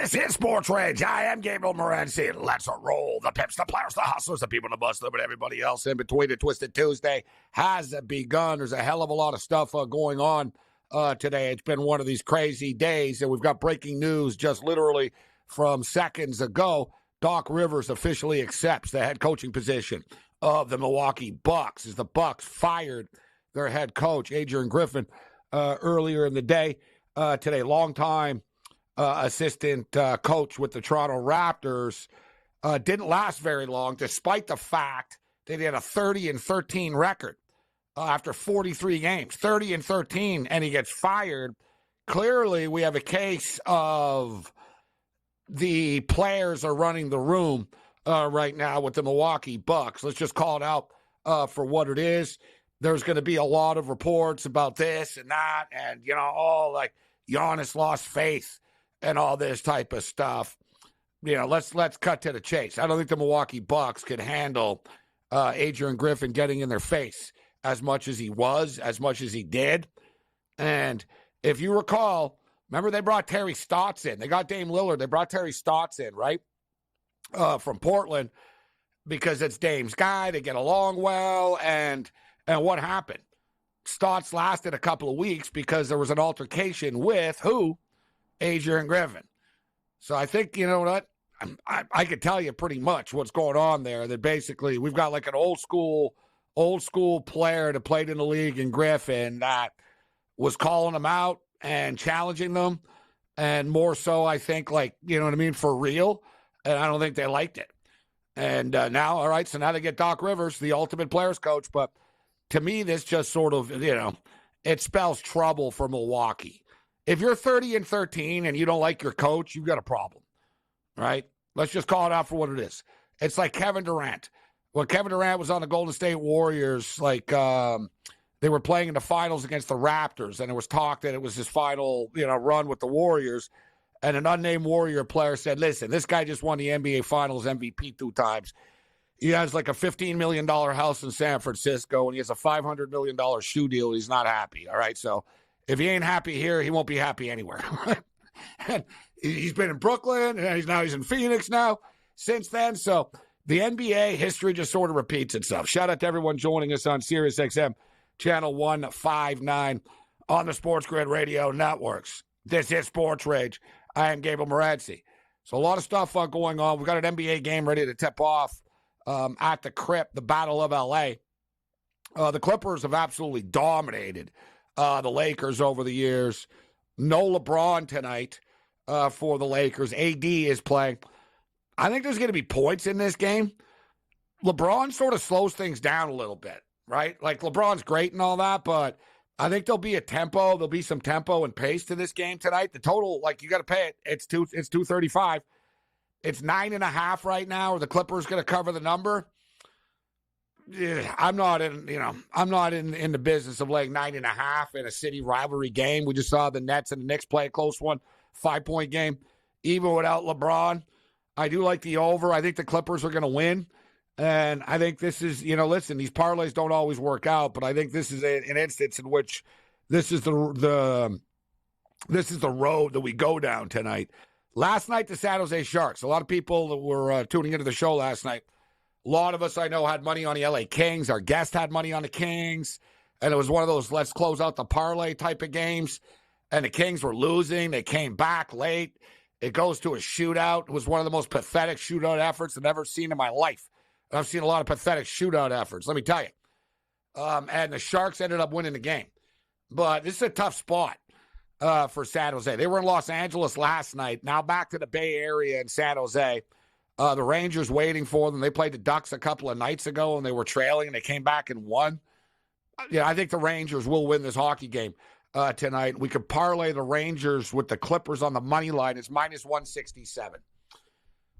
This is SportsRage. I am Gabriel Morency. Let's roll. The pips, the players, the hustlers, the people in the bus, but everybody else in between. The Twisted Tuesday has begun. There's a hell of a lot of stuff going on today. It's been one of these crazy days, and we've got breaking news just literally from seconds ago. Doc Rivers officially accepts the head coaching position of the Milwaukee Bucks as the Bucks fired their head coach, Adrian Griffin, earlier in the day. Today, longtime assistant coach with the Toronto Raptors, didn't last very long, despite the fact that he had a 30-13 record after 43 games, 30-13, and he gets fired. Clearly, we have a case of the players are running the room right now with the Milwaukee Bucks. Let's just call it out for what it is. There's going to be a lot of reports about this and that, and, you know, like Giannis lost faith and all this type of stuff. You know, let's cut to the chase. I don't think the Milwaukee Bucks could handle Adrian Griffin getting in their face as much as he did. And if you recall, remember they brought Terry Stotts in. They got Dame Lillard. They brought Terry Stotts in, right, from Portland, because it's Dame's guy. They get along well, and what happened? Stotts lasted a couple of weeks because there was an altercation with who? Adrian Griffin. So I think, you know what, I could tell you pretty much what's going on there, that basically we've got like an old school player that played in the league in Griffin that was calling them out and challenging them, and more so, I think, like, you know what I mean, for real, and I don't think they liked it. And now, all right, so now they get Doc Rivers, the ultimate players coach, but to me, this just sort of, you know, it spells trouble for Milwaukee. If you're 30-13 and you don't like your coach, you've got a problem, right? Let's just call it out for what it is. It's like Kevin Durant. When Kevin Durant was on the Golden State Warriors, like they were playing in the finals against the Raptors, and there was talk that it was his final, you know, run with the Warriors, and an unnamed Warrior player said, listen, this guy just won the NBA Finals MVP 2 times. He has like a $15 million house in San Francisco, and he has a $500 million shoe deal. He's not happy, all right? So if he ain't happy here, he won't be happy anywhere. And he's been in Brooklyn, and he's in Phoenix now since then. So the NBA history just sort of repeats itself. Shout out to everyone joining us on SiriusXM, channel 159 on the SportsGrid radio networks. This is Sports Rage. I am Gabriel Morency. So a lot of stuff going on. We've got an NBA game ready to tip off at the Crypt, the Battle of L.A. The Clippers have absolutely dominated the Lakers over the years. No LeBron tonight for the Lakers. AD is playing. I think there's going to be points in this game. LeBron sort of slows things down a little bit, right? Like, LeBron's great and all that, but I think there'll be a tempo. There'll be some tempo and pace to this game tonight. The total, like, you got to pay it. It's 235. It's 9.5 right now. Are the Clippers going to cover the number? Yeah, I'm not in the business of laying 9.5 in a city rivalry game. We just saw the Nets and the Knicks play a close one, 5-point game. Even without LeBron, I do like the over. I think the Clippers are going to win. And I think this is, you know, listen, these parlays don't always work out, but I think this is an instance in which this is the road that we go down tonight. Last night, the San Jose Sharks. A lot of people that were tuning into the show last night, a lot of us I know had money on the LA Kings. Our guest had money on the Kings. And it was one of those let's close out the parlay type of games. And the Kings were losing. They came back late. It goes to a shootout. It was one of the most pathetic shootout efforts I've ever seen in my life. I've seen a lot of pathetic shootout efforts, let me tell you. And the Sharks ended up winning the game. But this is a tough spot for San Jose. They were in Los Angeles last night. Now back to the Bay Area in San Jose. The Rangers waiting for them. They played the Ducks a couple of nights ago, and they were trailing, and they came back and won. Yeah, I think the Rangers will win this hockey game tonight. We could parlay the Rangers with the Clippers on the money line. It's minus 167.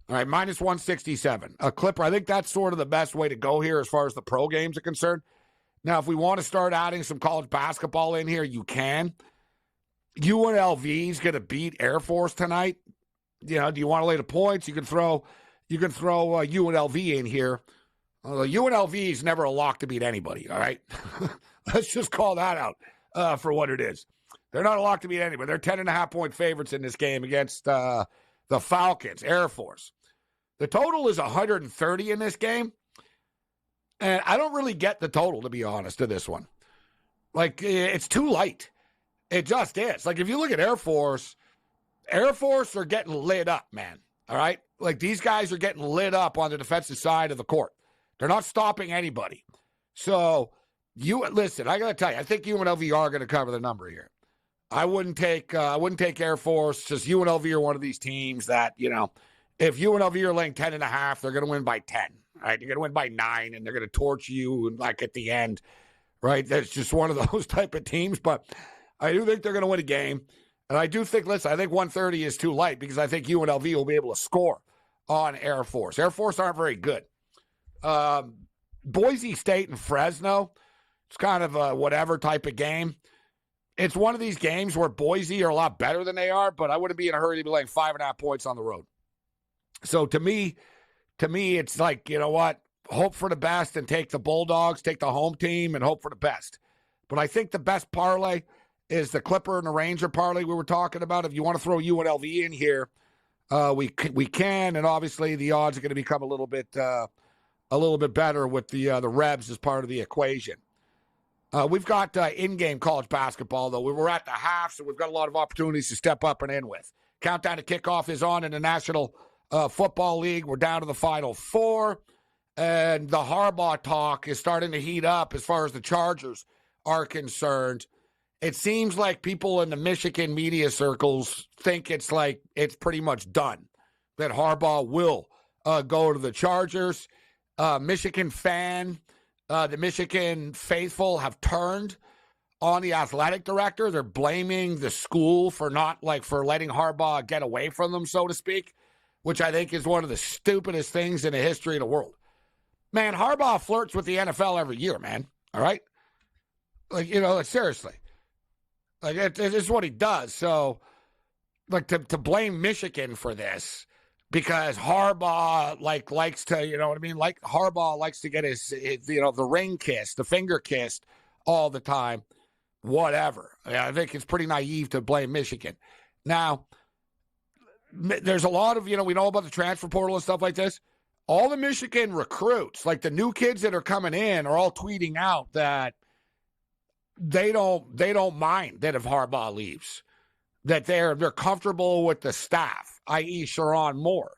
All right, minus 167. A Clipper, I think that's sort of the best way to go here as far as the pro games are concerned. Now, if we want to start adding some college basketball in here, you can. UNLV is going to beat Air Force tonight. You know, do you want to lay the points? You can throw UNLV in here. UNLV is never a lock to beat anybody, all right? Let's just call that out for what it is. They're not a lock to beat anybody. They're 10.5-point favorites in this game against the Falcons, Air Force. The total is 130 in this game. And I don't really get the total, to be honest, to this one. Like, it's too light. It just is. Like, if you look at Air Force are getting lit up, man. All right? Like, these guys are getting lit up on the defensive side of the court. They're not stopping anybody. So, listen, I got to tell you, I think UNLV are going to cover the number here. I wouldn't take Air Force. Just UNLV are one of these teams that, if UNLV are laying 10.5, they're going to win by 10. Right? You're going to win by 9, and they're going to torch you like at the end. Right? That's just one of those type of teams. But I do think they're going to win a game. And I do think, I think 130 is too light because I think UNLV will be able to score on Air Force. Air Force aren't very good. Boise State and Fresno, it's kind of a whatever type of game. It's one of these games where Boise are a lot better than they are, but I wouldn't be in a hurry to be laying 5.5 points on the road. So to me, it's like, you know what? Hope for the best and take the Bulldogs, take the home team, and hope for the best. But I think the best parlay is the Clipper and the Ranger parlay we were talking about. If you want to throw UNLV in here, we can, and obviously the odds are going to become a little bit better with the Rebs as part of the equation. We've got in-game college basketball, though. We were at the half, so we've got a lot of opportunities to step up and in with. Countdown to kickoff is on in the National Football League. We're down to the Final Four, and the Harbaugh talk is starting to heat up as far as the Chargers are concerned. It seems like people in the Michigan media circles think it's pretty much done, that Harbaugh will go to the Chargers. Michigan fan, the Michigan faithful have turned on the athletic director. They're blaming the school for for letting Harbaugh get away from them, so to speak, which I think is one of the stupidest things in the history of the world. Man, Harbaugh flirts with the NFL every year, man. All right? Seriously. It's what he does. So, to blame Michigan for this because Harbaugh, likes to, you know what I mean? Harbaugh likes to get his the ring kissed, the finger kissed all the time. Whatever. I think it's pretty naive to blame Michigan. Now, there's a lot of, we know about the transfer portal and stuff like this. All the Michigan recruits, the new kids that are coming in, are all tweeting out that they don't mind that if Harbaugh leaves, that they're comfortable with the staff, i.e. Sherrone Moore.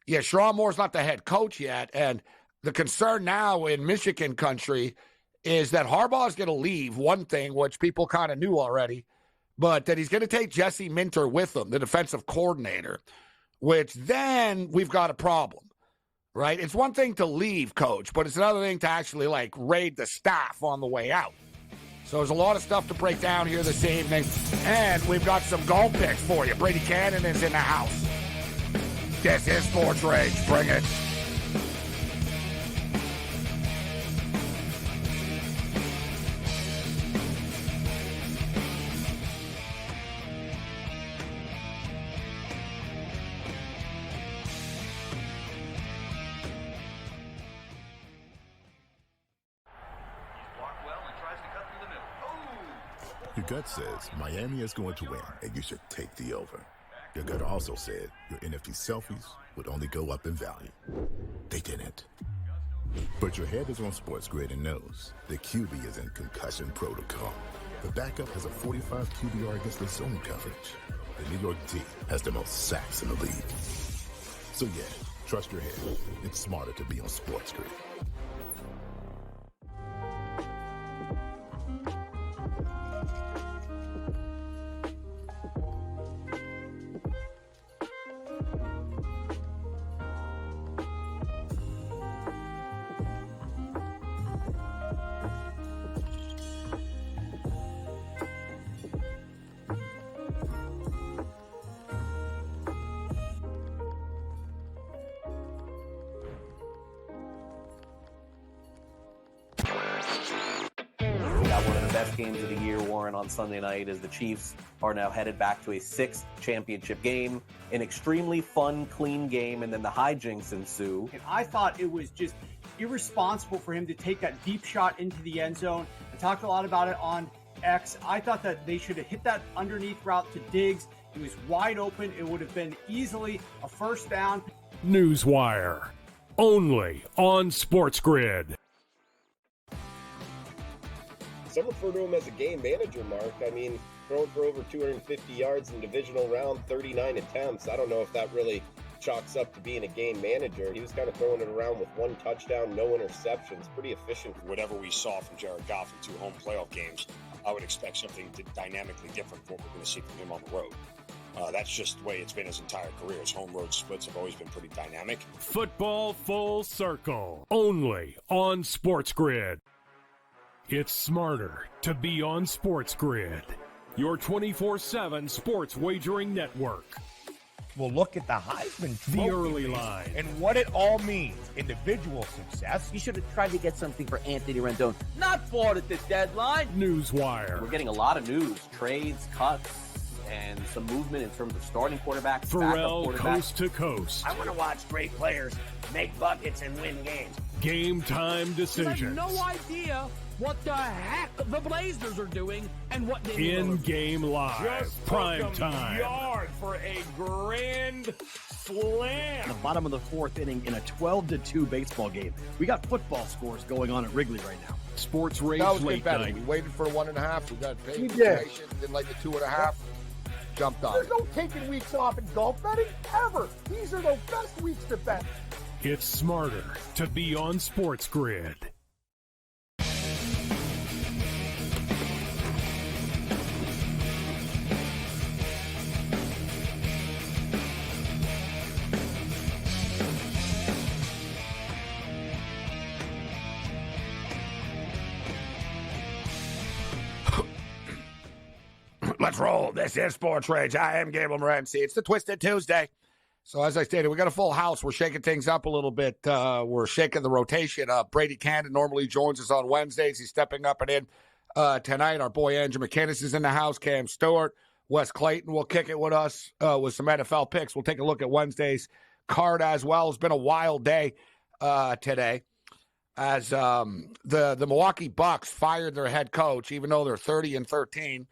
Yeah, Sherrone Moore's not the head coach yet, and the concern now in Michigan country is that Harbaugh is going to leave, one thing, which people kind of knew already, but that he's going to take Jesse Minter with him, the defensive coordinator, which then we've got a problem, right? It's one thing to leave, coach, but it's another thing to actually, raid the staff on the way out. So there's a lot of stuff to break down here this evening, and we've got some golf picks for you. Brady Cannon is in the house. This is Sports Rage. Bring it. Your gut says Miami is going to win, and you should take the over. Your gut also said your NFT selfies would only go up in value. They didn't. But your head is on SportsGrid and knows the QB is in concussion protocol. The backup has a 45 QBR against the zone coverage. The New York D has the most sacks in the league. So yeah, trust your head. It's smarter to be on SportsGrid. Games of the year, Warren, on Sunday night, as the Chiefs are now headed back to a 6th championship game. An extremely fun, clean game, and then the hijinks ensue. And I thought it was just irresponsible for him to take that deep shot into the end zone. I talked a lot about it on X. I thought that they should have hit that underneath route to Diggs He was wide open. It would have been easily a first down. Newswire, only on SportsGrid. Some refer to him as a game manager, Mark. I mean, throwing for over 250 yards in divisional round, 39 attempts. I don't know if that really chalks up to being a game manager. He was kind of throwing it around with 1 touchdown, no interceptions. Pretty efficient. Whatever we saw from Jared Goff in 2 home playoff games, I would expect something dynamically different from what we're going to see from him on the road. That's just the way it's been his entire career. His home road splits have always been pretty dynamic. Football Full Circle, only on SportsGrid. It's smarter to be on SportsGrid, your 24/7 sports wagering network. We'll look at the Heisman Trophy The early line. and what it all means. Individual success. You should have tried to get something for Anthony Rendon. Not bought at the deadline. Newswire. We're getting a lot of news, trades, cuts, and some movement in terms of starting quarterbacks, Pharrell backup quarterbacks. coast to coast. I want to watch great players make buckets and win games. Game time decisions. I have no idea what the heck the Blazers are doing and what they In-game live. Prime time. Yard for a grand slam. The bottom of the 4th inning in a 12-2 baseball game. We got football scores going on at Wrigley right now. SportsRage That was late better. night. We waited for 1.5. We got paid We did. information. Did like the 2.5. Jumped on There's it. no taking weeks off in golf betting ever. These are the best weeks to bet. It's smarter to be on SportsGrid. Let's roll. This is Sports Rage. I am Gabriel Morency. It's the Twisted Tuesday. So as I stated, we got a full house. We're shaking things up a little bit. We're shaking the rotation up. Brady Cannon normally joins us on Wednesdays. He's stepping up and in tonight. Our boy Andrew McKinnis is in the house. Cam Stewart, Wes Clayton will kick it with us with some NFL picks. We'll take a look at Wednesday's card as well. It's been a wild day today as the Milwaukee Bucks fired their head coach, even though they're 30-13.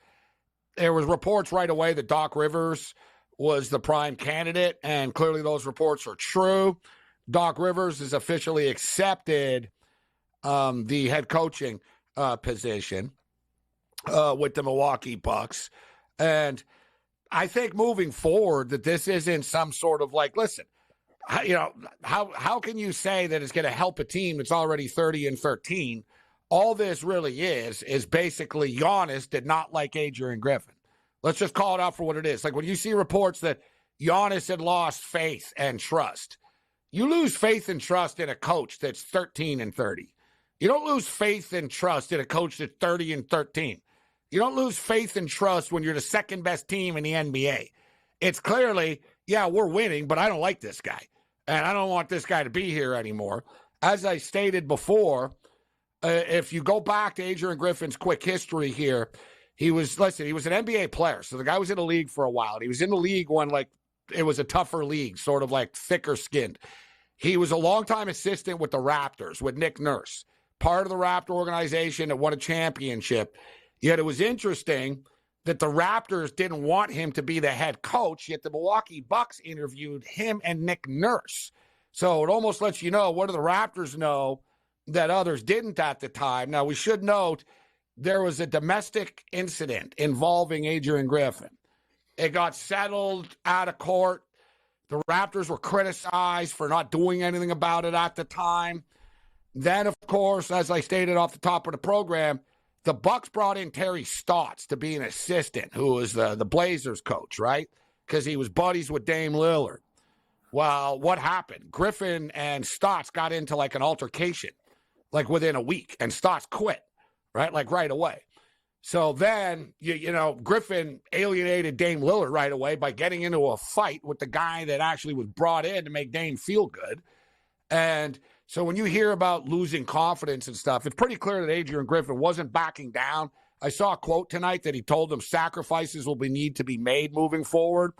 There was reports right away that Doc Rivers was the prime candidate, and clearly those reports are true. Doc Rivers has officially accepted the head coaching position with the Milwaukee Bucks. And I think moving forward that this isn't some sort of like, listen, how can you say that it's going to help a team that's already 30-13? All this really is basically Giannis did not like Adrian Griffin. Let's just call it out for what it is. Like when you see reports that Giannis had lost faith and trust, you lose faith and trust in a coach that's 13-30. You don't lose faith and trust in a coach that's 30-13. You don't lose faith and trust when you're the second best team in the NBA. It's clearly, yeah, we're winning, but I don't like this guy. And I don't want this guy to be here anymore. As I stated before, if you go back to Adrian Griffin's quick history here, he was an NBA player. So the guy was in the league for a while. He was in the league when it was a tougher league, sort of like thicker skinned. He was a longtime assistant with the Raptors, with Nick Nurse, part of the Raptor organization that won a championship. Yet it was interesting that the Raptors didn't want him to be the head coach, yet the Milwaukee Bucks interviewed him and Nick Nurse. So it almost lets you know, what do the Raptors know that others didn't at the time? Now, we should note there was a domestic incident involving Adrian Griffin. It got settled out of court. The Raptors were criticized for not doing anything about it at the time. Then, of course, as I stated off the top of the program, the Bucks brought in Terry Stotts to be an assistant, who was the Blazers coach, right? Because he was buddies with Dame Lillard. Well, what happened? Griffin and Stotts got into like an altercation, like within a week, and Stotts quit, right? Like right away. So then, Griffin alienated Dame Lillard right away by getting into a fight with the guy that actually was brought in to make Dame feel good. And so when you hear about losing confidence and stuff, it's pretty clear that Adrian Griffin wasn't backing down. I saw a quote tonight that he told them sacrifices will need to be made moving forward.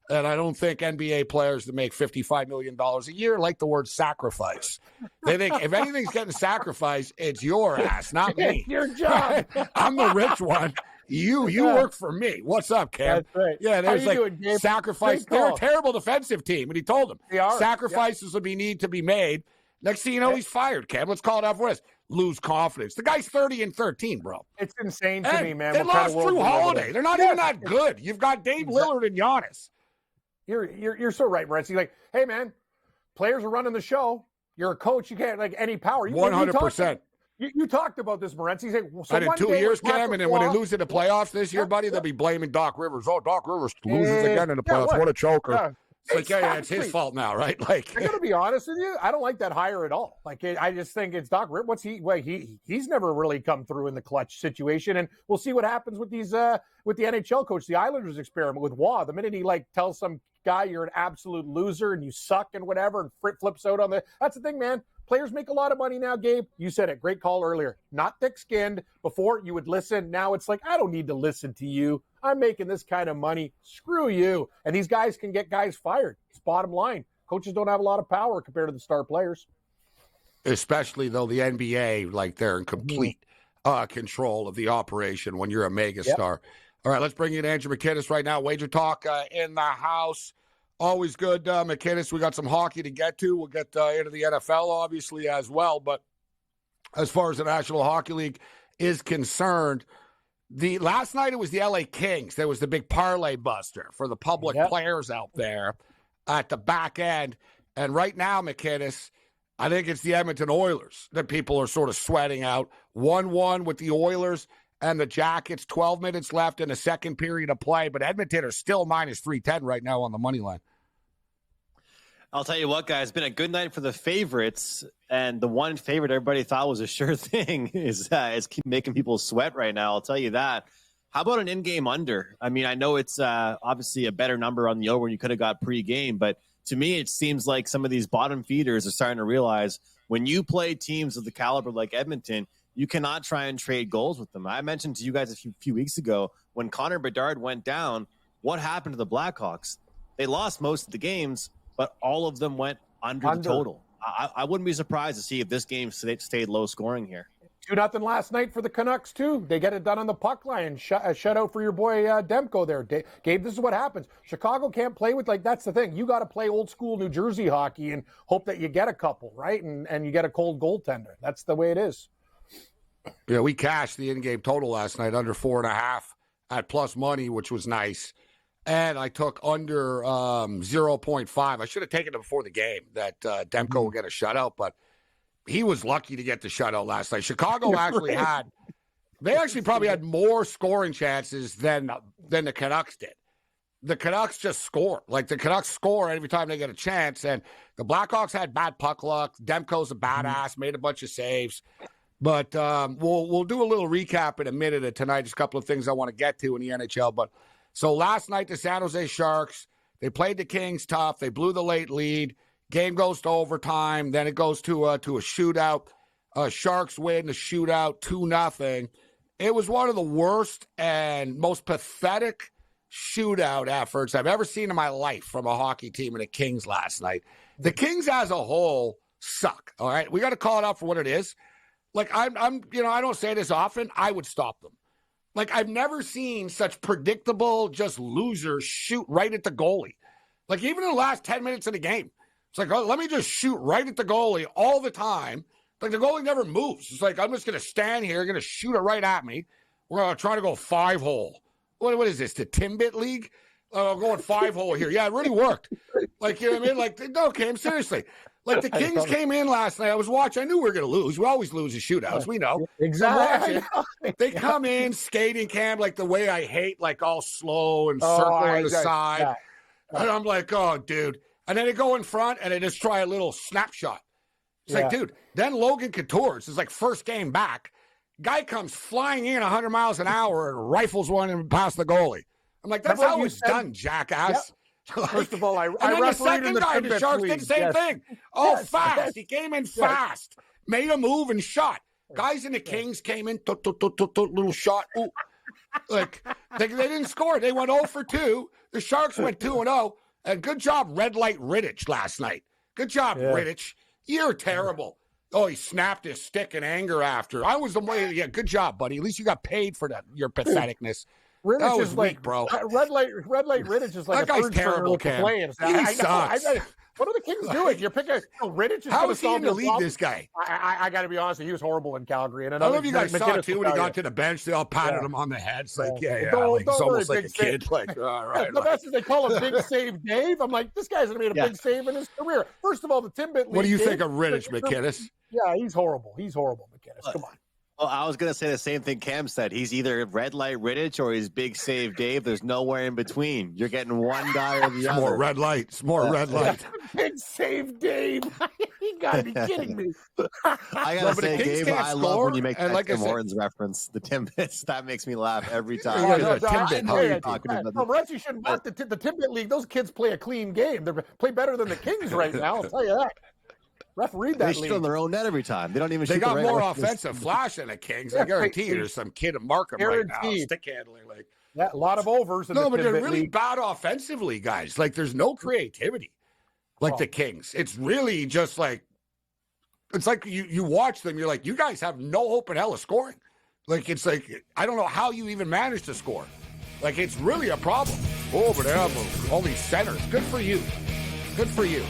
And I don't think NBA players that make $55 million a year like the word sacrifice. They think if anything's getting sacrificed, it's your ass, not me. It's your job. I'm the rich one. You work for me. What's up, Cam? That's right. Yeah, there's like doing, sacrifice. They're a terrible defensive team, and he told them sacrifices will need to be made. Next thing you know, he's fired, Cam. Let's call it off for lose confidence. The guy's 30-13, bro. It's insane to me, man. They lost Drew Holiday. They're not even that good. You've got Dave Lillard and Giannis. You're so right, Morency. Like, hey, man, players are running the show. You're a coach. You can't any power. 100%. You talked about this, Morency. So and in 2 years, Cam, and then when they lose in the playoffs this year, buddy, they'll be blaming Doc Rivers. Oh, Doc Rivers loses again in the playoffs. What a choker. Yeah. It's like, it's his fault now, right? Like, I gotta be honest with you, I don't like that hire at all. Like, I just think it's Doc Rivers. He's never really come through in the clutch situation, and we'll see what happens with these with the NHL coach. The Islanders experiment with Waugh. The minute he tells some guy you're an absolute loser and you suck and whatever, and flips out on that's the thing, man. Players make a lot of money now, Gabe. You said it. Great call earlier. Not thick-skinned. Before, you would listen. Now it's like, I don't need to listen to you. I'm making this kind of money. Screw you. And these guys can get guys fired. It's bottom line. Coaches don't have a lot of power compared to the star players. Especially, though, the NBA, they're in complete control of the operation when you're a mega star. All right, let's bring in Andrew McKinnis right now. Wager Talk in the house. Always good, McKinnis. We got some hockey to get to. We'll get into the NFL, obviously, as well. But as far as the National Hockey League is concerned, last night it was the LA Kings. There was the big parlay buster for the public players out there at the back end. And right now, McKinnis, I think it's the Edmonton Oilers that people are sort of sweating out. 1-1 with the Oilers and the Jackets, 12 minutes left in the second period of play, but Edmonton are still minus 310 right now on the money line. I'll tell you what, guys, it's been a good night for the favorites, and the one favorite everybody thought was a sure thing is keep making people sweat right now. I'll tell you that. How about an in-game under? I mean, I know it's obviously a better number on the over you could have got pre-game, but to me, it seems like some of these bottom feeders are starting to realize when you play teams of the caliber like Edmonton, you cannot try and trade goals with them. I mentioned to you guys a few weeks ago when Connor Bedard went down, what happened to the Blackhawks? They lost most of the games, but all of them went under. The total. I wouldn't be surprised to see if this game stayed low scoring here. 2-0 last night for the Canucks, too. They get it done on the puck line. Shutout for your boy Demko there. Gabe, this is what happens. Chicago can't play with, that's the thing. You got to play old school New Jersey hockey and hope that you get a couple, right? And you get a cold goaltender. That's the way it is. Yeah, we cashed the in-game total last night, under 4.5 at plus money, which was nice. And I took under 0.5. I should have taken it before the game that Demko will get a shutout, but he was lucky to get the shutout last night. Chicago actually probably had more scoring chances than the Canucks did. The Canucks just score. The Canucks score every time they get a chance, and the Blackhawks had bad puck luck. Demko's a badass, made a bunch of saves. But we'll do a little recap in a minute of tonight. Just a couple of things I want to get to in the NHL. But so last night, the San Jose Sharks, they played the Kings tough. They blew the late lead. Game goes to overtime. Then it goes to a shootout. Sharks win the shootout 2-0. It was one of the worst and most pathetic shootout efforts I've ever seen in my life from a hockey team and the Kings last night. The Kings as a whole suck. All right, we got to call it out for what it is. I don't say this often. I would stop them. I've never seen such predictable, just losers shoot right at the goalie. Even in the last 10 minutes of the game, it's let me just shoot right at the goalie all the time. The goalie never moves. It's I'm just going to stand here, going to shoot it right at me. We're going to try to go 5-hole. What is this, the Timbit League? I'm going 5-hole here. Yeah, it really worked. You know what I mean? No, Cam, seriously. The Kings came in last night. I was watching. I knew we were going to lose. We always lose in shootouts. We know. Exactly. They come in, skating, Cam, the way I hate, all slow and circling the side. Yeah. And I'm oh, dude. And then they go in front, and they just try a little snapshot. It's dude, then Logan Couture's is first game back. Guy comes flying in 100 miles an hour and rifles one and past the goalie. I'm that's how it's done, jackass. Yep. First of all, I and then the second guy, the Sharks did the same thing. Oh, fast. He came in fast. Made a move and shot. Guys in the Kings came in, little shot. Ooh. They didn't score. They went 0 for 2. The Sharks went 2-0. And good job, Red Light Rittich last night. Good job, Rittich. You're terrible. Oh, he snapped his stick in anger after. I was the way. Yeah, good job, buddy. At least you got paid for that. Your patheticness. Riddich That was is weak, like, bro. Red light Riddich is like That a guy's third stringer terrible, with the Cam. Flames. He sucks. What are the Kings doing? You're picking Riddich is How going to is he solve in the their league, problem? this guy? I got to be honest, he was horrible in Calgary. And I don't know if you guys saw McInnes too will when he tell got you. to the bench. They all patted Yeah. him on the head. It's like, Yeah. like, Don't it's almost worry, like a big kid. Like, all right. The best is they call him Big Save Dave. I'm like, this guy's made a big save in his career. First of all, the Timbit League. What do you game, think of Riddich, McInnes? Yeah, he's horrible. McInnes. Come on. Well, I was going to say the same thing Cam said. He's either red light Riddich or he's big save Dave. There's nowhere in between. You're getting one guy or the other. More red light. It's more red light. Big save Dave. You got to be kidding me. I got to say, Gabe, I love when you make that Tim Hortons reference. The Timbits, that makes me laugh every time. Morency shouldn't mark the Timbit League. Those kids play a clean game. They play better than the Kings right now. I'll tell you that. Ref, read that. They shoot on their own net every time. They don't even. They shoot got the more offensive flash than the Kings. I guarantee you, there's some kid at Markham right now, stick handling like. Yeah, a lot of overs. No, but they're really bad offensively, guys. Like, there's no creativity, like the Kings. It's really just like, it's like you watch them. You're like, you guys have no hope in hell of scoring. Like, it's like, I don't know how you even manage to score. Like, it's really a problem. Oh, but they have all these centers. Good for you. Good for you.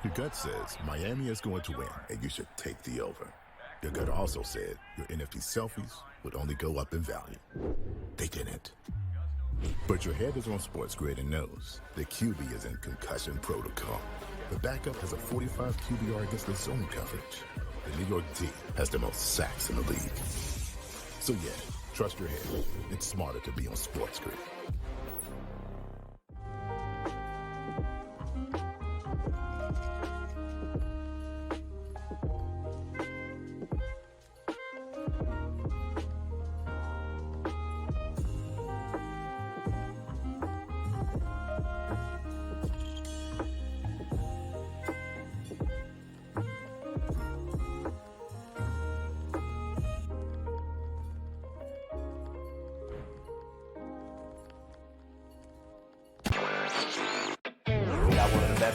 Your gut says Miami is going to win, and you should take the over. Your gut also said your NFT selfies would only go up in value. They didn't. But your head is on SportsGrid and knows the QB is in concussion protocol. The backup has a 45 QBR against the zone coverage. The New York D has the most sacks in the league. So yeah, trust your head. It's smarter to be on SportsGrid.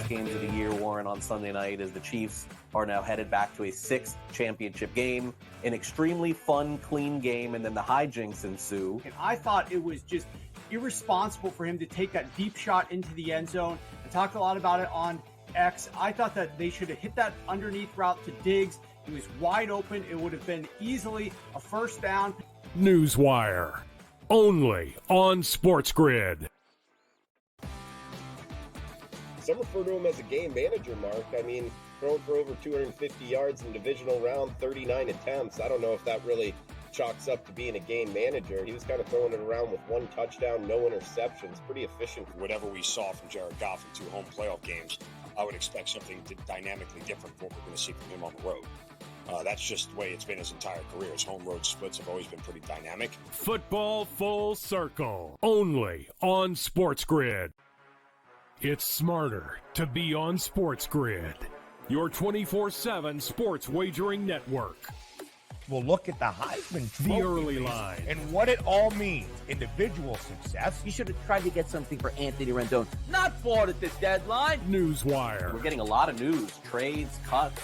Games of the year, Warren, on Sunday night as the Chiefs are now headed back to a 6th championship game, an extremely fun, clean game, and then the hijinks ensue. And I thought it was just irresponsible for him to take that deep shot into the end zone. I talked a lot about it on X. I thought that they should have hit that underneath route to Diggs. He was wide open. It would have been easily a first down. Newswire, only on SportsGrid. Some refer to him as a game manager, Mark. I mean, throwing for over 250 yards in divisional round, 39 attempts. I don't know if that really chalks up to being a game manager. He was kind of throwing it around with 1 touchdown, no interceptions. Pretty efficient. Whatever we saw from Jared Goff in 2 home playoff games, I would expect something dynamically different from what we're going to see from him on the road. That's just the way it's been his entire career. His home road splits have always been pretty dynamic. Football Full Circle, only on SportsGrid. It's smarter to be on SportsGrid, your 24/7 sports wagering network. We'll look at the Heisman Trophy The early line and what it all means. Individual success. You should have tried to get something for Anthony Rendon. Not bought at the deadline. Newswire. We're getting a lot of news, trades, cuts,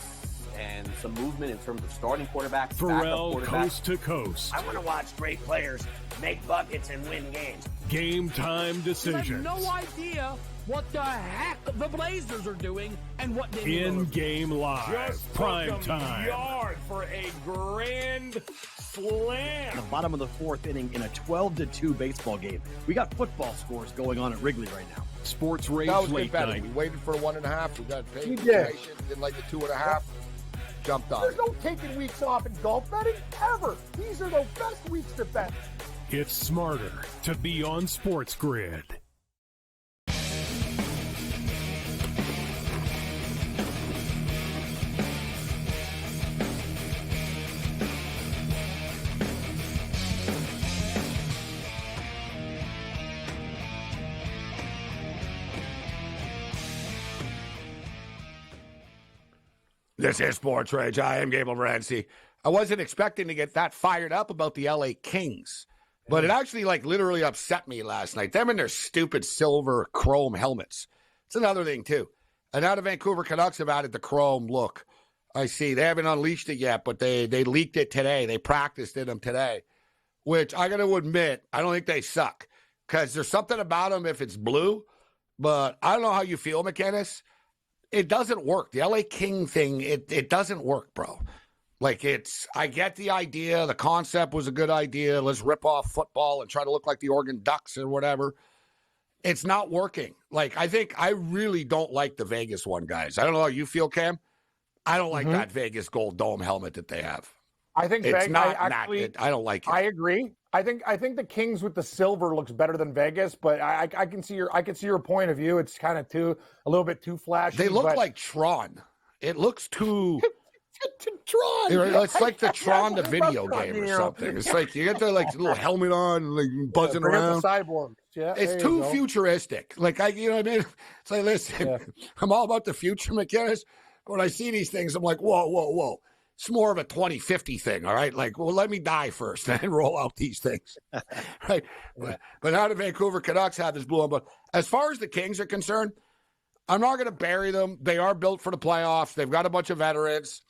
and some movement in terms of starting quarterbacks, Pharrell backup quarterbacks. coast to coast. I want to watch great players make buckets and win games. Game time You decisions. have no idea what the heck the Blazers are doing and what they In-game live. Just Prime took 'em time. yard for a grand slam. The bottom of the 4th inning in a 12-2 baseball game. We got football scores going on at Wrigley right now. SportsRage That was good late betting. night. We waited for 1.5. We got paid. We did. Didn't like the 2.5. Jumped on There's it. no taking weeks off in golf betting ever. These are the best weeks to bet. It's smarter to be on SportsGrid. This is Sports Rage. I am Gabriel Morency. I wasn't expecting to get that fired up about the LA Kings, but it actually literally upset me last night. Them and their stupid silver chrome helmets. It's another thing too. And now the Vancouver Canucks have added the chrome look. I see they haven't unleashed it yet, but they leaked it today. They practiced in them today, which I got to admit, I don't think they suck because there's something about them if it's blue. But I don't know how you feel, McInnes. It doesn't work. The LA King thing, it doesn't work, bro. I get the idea. The concept was a good idea. Let's rip off football and try to look like the Oregon Ducks or whatever. It's not working. I really don't like the Vegas one, guys. I don't know how you feel, Cam. I don't like that Vegas Gold Dome helmet that they have. I think it's Vegas, I don't like it. I agree. I think the Kings with the silver looks better than Vegas, but I can see your point of view. It's kind of a little bit too flashy. They look like Tron. It looks too Tron. It's like the Tron the video game or something. It's like you get the little helmet on, buzzing around. The cyborgs. Yeah, it's too futuristic. You know what I mean? It's like, listen, I'm all about the future, McInnes. When I see these things, I'm like, whoa. It's more of a 2050 thing, all right? Let me die first and then roll out these things, right? Yeah. But now the Vancouver Canucks have this blue one. But as far as the Kings are concerned, I'm not going to bury them. They are built for the playoffs. They've got a bunch of veterans.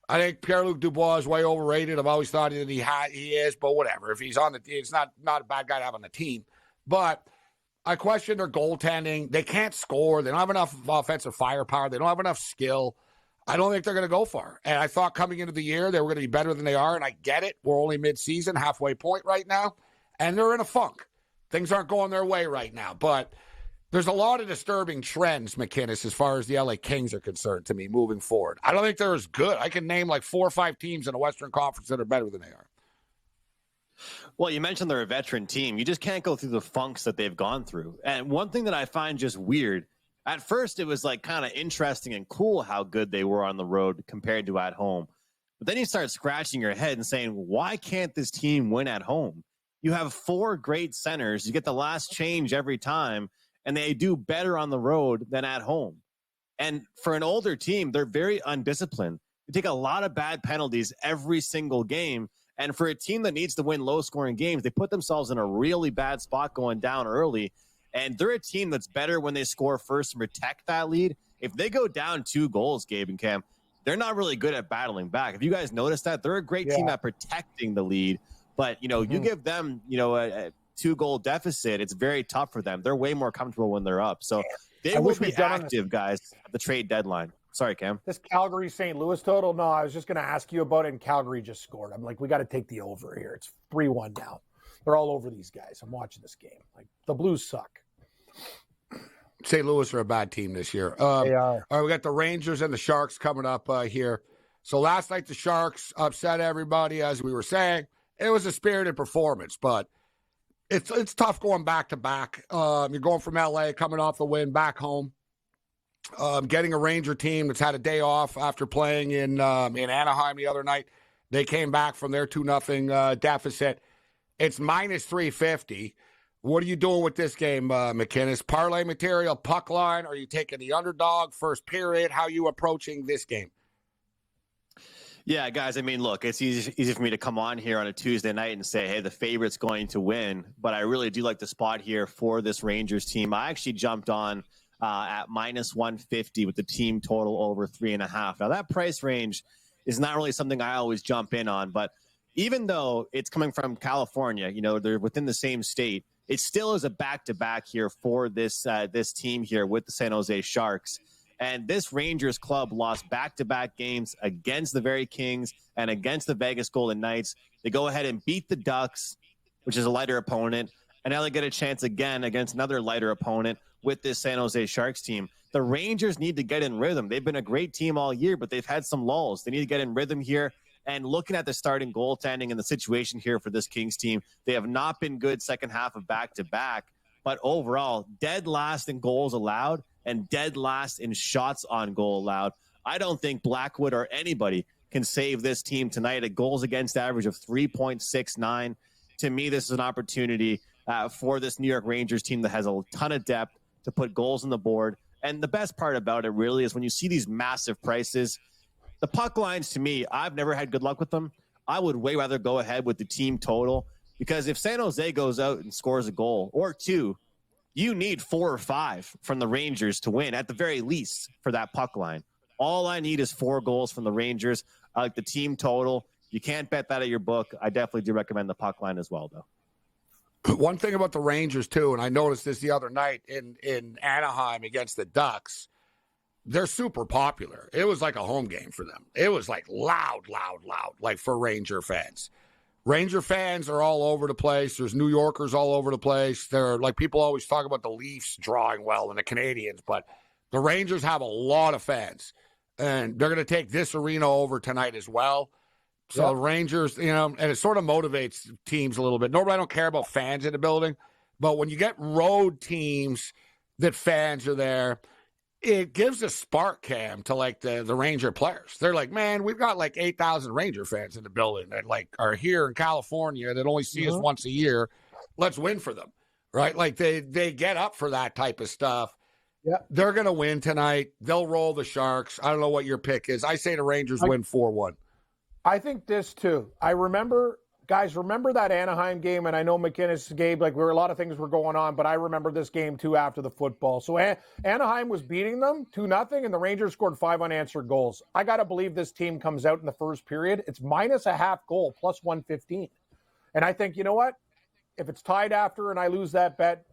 I think Pierre-Luc Dubois is way overrated. I've always thought that he is, but whatever. If he's on the team, it's not a bad guy to have on the team. But I question their goaltending. They can't score. They don't have enough offensive firepower. They don't have enough skill. I don't think they're going to go far. And I thought coming into the year they were going to be better than they are, and I get it. We're only mid-season, halfway point right now, and they're in a funk. Things aren't going their way right now. But there's a lot of disturbing trends, McInnes, as far as the LA Kings are concerned to me moving forward. I don't think they're as good. I can name 4 or 5 teams in the Western Conference that are better than they are. Well, you mentioned they're a veteran team. You just can't go through the funks that they've gone through. And one thing that I find just weird, at first it was kind of interesting and cool how good they were on the road compared to at home. But then you start scratching your head and saying, why can't this team win at home? You have 4 great centers. You get the last change every time, and they do better on the road than at home. And for an older team, they're very undisciplined. They take a lot of bad penalties every single game. And for a team that needs to win low-scoring games, they put themselves in a really bad spot going down early. And they're a team that's better when they score first and protect that lead. If they go down 2 goals, Gabe and Cam, they're not really good at battling back. If you guys notice that, they're a great team at protecting the lead. But, you give them, a 2-goal deficit, it's very tough for them. They're way more comfortable when they're up. So they will be active, guys, at the trade deadline. Sorry, Cam. This Calgary-St. Louis total? No, I was just going to ask you about it, and Calgary just scored. I'm like, we got to take the over here. It's 3-1 now. They're all over these guys. I'm watching this game. The Blues suck. St. Louis are a bad team this year. They are. All right, we got the Rangers and the Sharks coming up here. So last night the Sharks upset everybody, as we were saying. It was a spirited performance, but it's tough going back-to-back. You're going from L.A., coming off the win, back home. Getting a Ranger team that's had a day off after playing in Anaheim the other night. They came back from their 2-0 deficit. It's minus 350. What are you doing with this game, McInnes? Parlay material, puck line? Are you taking the underdog first period? How are you approaching this game? Yeah, guys, look, it's easy for me to come on here on a Tuesday night and say, hey, the favorite's going to win. But I really do like the spot here for this Rangers team. I actually jumped on at minus 150 with the team total over 3.5. Now, that price range is not really something I always jump in on. But even though it's coming from California, they're within the same state, it still is a back-to-back here for this team here with the San Jose Sharks. And this Rangers club lost back-to-back games against the very Kings and against the Vegas Golden Knights. They go ahead and beat the Ducks, which is a lighter opponent, and now they get a chance again against another lighter opponent with this San Jose Sharks team. The Rangers need to get in rhythm. They've been a great team all year, but they've had some lulls. They need to get in rhythm here. And looking at the starting goaltending and the situation here for this Kings team, they have not been good second half of back-to-back. But overall, dead last in goals allowed and dead last in shots on goal allowed. I don't think Blackwood or anybody can save this team tonight. A goals against average of 3.69. To me, this is an opportunity for this New York Rangers team that has a ton of depth to put goals on the board. And the best part about it really is when you see these massive prices, The puck lines, to me, I've never had good luck with them. I would way rather go ahead with the team total, because if San Jose goes out and scores a goal or two, you need 4 or 5 from the Rangers to win, at the very least, for that puck line. All I need is 4 goals from the Rangers. I like the team total. You can't bet that at your book. I definitely do recommend the puck line as well, though. One thing about the Rangers, too, and I noticed this the other night in Anaheim against the Ducks, they're super popular. It was like a home game for them. It was like loud, like for Ranger fans. Ranger fans are all over the place. There's New Yorkers all over the place. They're like, people always talk about the Leafs drawing well and the Canadians, but the Rangers have a lot of fans, and they're going to take this arena over tonight as well. So the Rangers, and it sort of motivates teams a little bit. Normally, I don't care about fans in the building, but when you get road teams that fans are there, it gives a spark, Cam, to like the Ranger players. They're like, man, we've got like 8,000 Ranger fans in the building that like are here in California that only see us once a year. Let's win for them, right? Like they get up for that type of stuff. Yeah, they're going to win tonight. They'll roll the Sharks. I don't know what your pick is. I say the Rangers win 4-1. I think this too. Remember that Anaheim game, and I know McInnes, Gabe, like a lot of things were going on, but I remember this game too after the football. So Anaheim was beating them 2-0, and the Rangers scored 5 unanswered goals. I got to believe this team comes out in the first period. It's minus a half goal, plus 115. And I think, you know what? If it's tied after and I lose that bet,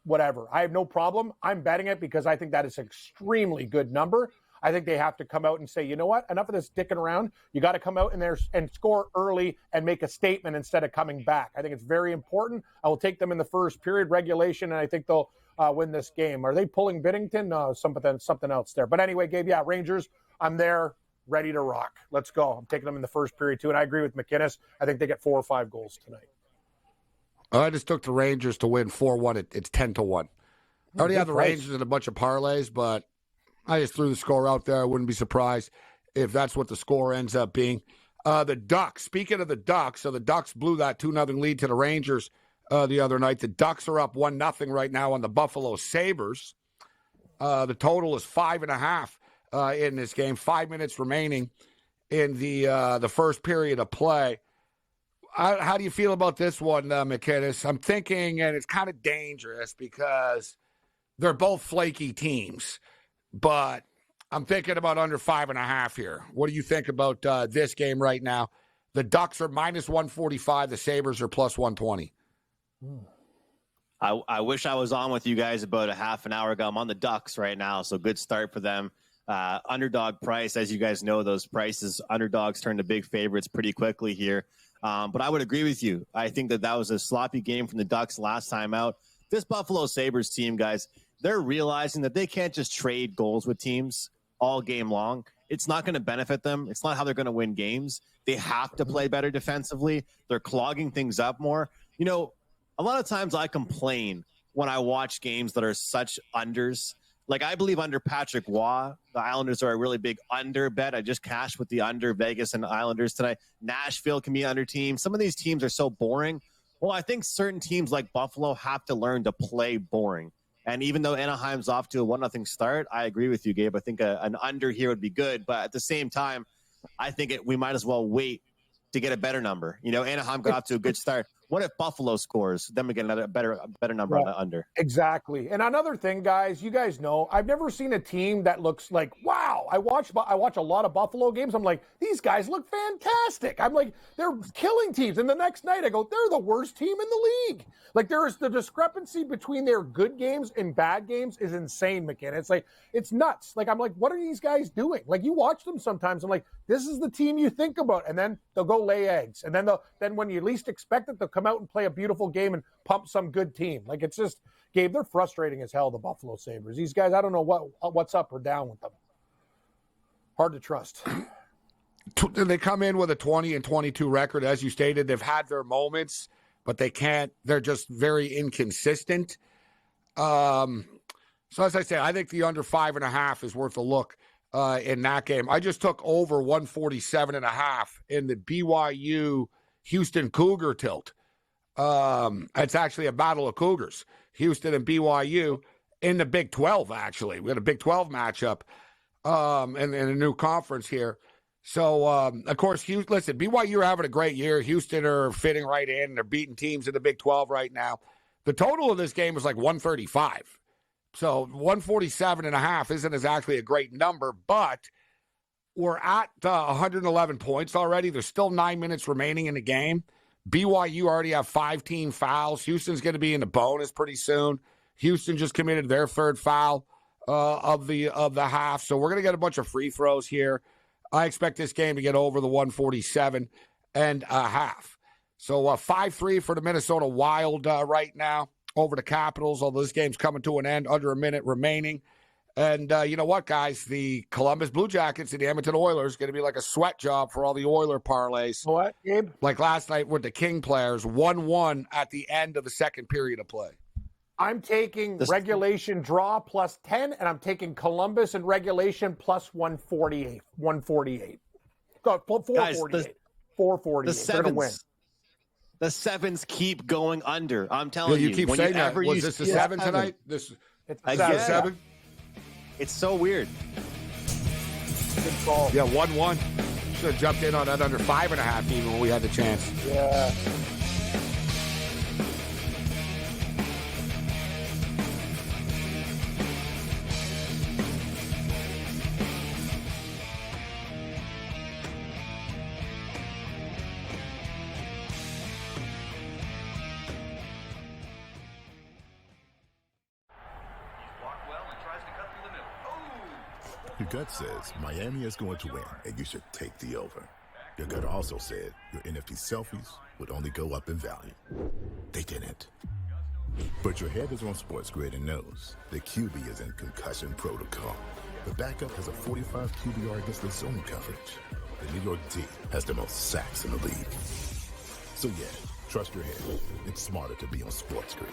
whatever. I have no problem. I'm betting it because I think that is an extremely good number. I think they have to come out and say, you know what, enough of this dicking around. You got to come out in there and score early and make a statement instead of coming back. I think it's very important. I will take them in the first period, regulation, and I think they'll win this game. Are they pulling Binnington? No, something else there. But anyway, Gabe, Rangers, I'm there, ready to rock. Let's go. I'm taking them in the first period too, and I agree with McInnes. I think they get 4 or 5 goals tonight. I just took the Rangers to win 4-1. It's 10-1. I already have the Rangers in a bunch of parlays, but I just threw the score out there. I wouldn't be surprised if that's what the score ends up being. The Ducks, speaking of the Ducks, so the Ducks blew that 2-0 lead to the Rangers the other night. The Ducks are up 1-0 right now on the Buffalo Sabres. The total is 5.5 in this game. 5 minutes remaining in the first period of play. How do you feel about this one, McInnes? I'm thinking, and it's kind of dangerous because they're both flaky teams. But I'm thinking about under 5.5 here. What do you think about this game right now? The Ducks are minus 145. The Sabres are plus 120. I wish I was on with you guys about a half an hour ago. I'm on the Ducks right now, so good start for them. Underdog price, as you guys know, those prices, underdogs turn to big favorites pretty quickly here. But I would agree with you. I think that was a sloppy game from the Ducks last time out. This Buffalo Sabres team, guys, they're realizing that they can't just trade goals with teams all game long. It's not going to benefit them. It's not how they're going to win games. They have to play better defensively. They're clogging things up more. A lot of times I complain when I watch games that are such unders. Like, I believe under Patrick Waugh, the Islanders are a really big under bet. I just cashed with the under Vegas and Islanders tonight. Nashville can be under team. Some of these teams are so boring. Well, I think certain teams like Buffalo have to learn to play boring. And even though Anaheim's off to a 1-0 start, I agree with you, Gabe. I think an under here would be good. But at the same time, I think we might as well wait to get a better number. Anaheim got off to a good start. What if Buffalo scores? Then we get a better number on the under. Exactly. And another thing, guys, you guys know, I've never seen a team that looks like, wow. I watch a lot of Buffalo games. I'm like, these guys look fantastic. I'm like, they're killing teams. And the next night I go, they're the worst team in the league. Like, there is the discrepancy between their good games and bad games is insane, McKenna. It's like, it's nuts. Like, I'm like, what are these guys doing? Like, you watch them sometimes. I'm like, this is the team you think about. And then they'll go lay eggs. And then when you least expect it, they'll come out and play a beautiful game and pump some good team. Like, it's just, Gabe, they're frustrating as hell, the Buffalo Sabres. These guys, I don't know what's up or down with them. Hard to trust. They come in with a 20-22 record. As you stated, they've had their moments, but they're just very inconsistent. So as I say, I think the under 5.5 is worth a look in that game. I just took over 147.5 in the BYU Houston Cougar tilt. It's actually a battle of Cougars, Houston and BYU in the Big 12, actually. We had a Big 12 matchup in a new conference here. So, of course, listen, BYU are having a great year. Houston are fitting right in. They're beating teams in the Big 12 right now. The total of this game is like 135. So 147.5 isn't exactly a great number, but we're at 111 points already. There's still 9 minutes remaining in the game. BYU already have 5 team fouls. Houston's going to be in the bonus pretty soon. Houston just committed their third foul of the half. So we're going to get a bunch of free throws here. I expect this game to get over the 147.5. So 5-3 for the Minnesota Wild right now over the Capitals, although this game's coming to an end, under a minute remaining. And you know what, guys? The Columbus Blue Jackets and the Edmonton Oilers going to be like a sweat job for all the Oiler parlays. What, Gabe? Like last night with the King players, 1-1 at the end of the second period of play. I'm taking regulation draw plus 10, and I'm taking Columbus and regulation plus 148. 148. Go, 448. Guys, 448. They're going to win. The sevens keep going under. I'm telling you. You keep saying that. Was this a 7 tonight? It's a 7? It's so weird. Good call. Yeah, 1-1. Should have jumped in on that under 5.5 even when we had the chance. Yeah. Your gut says Miami is going to win, and you should take the over. Your gut also said your NFT selfies would only go up in value. They didn't. But your head is on SportsGrid and knows the QB is in concussion protocol. The backup has a 45 QBR against the zone coverage. The New York D has the most sacks in the league. So yeah, trust your head. It's smarter to be on SportsGrid.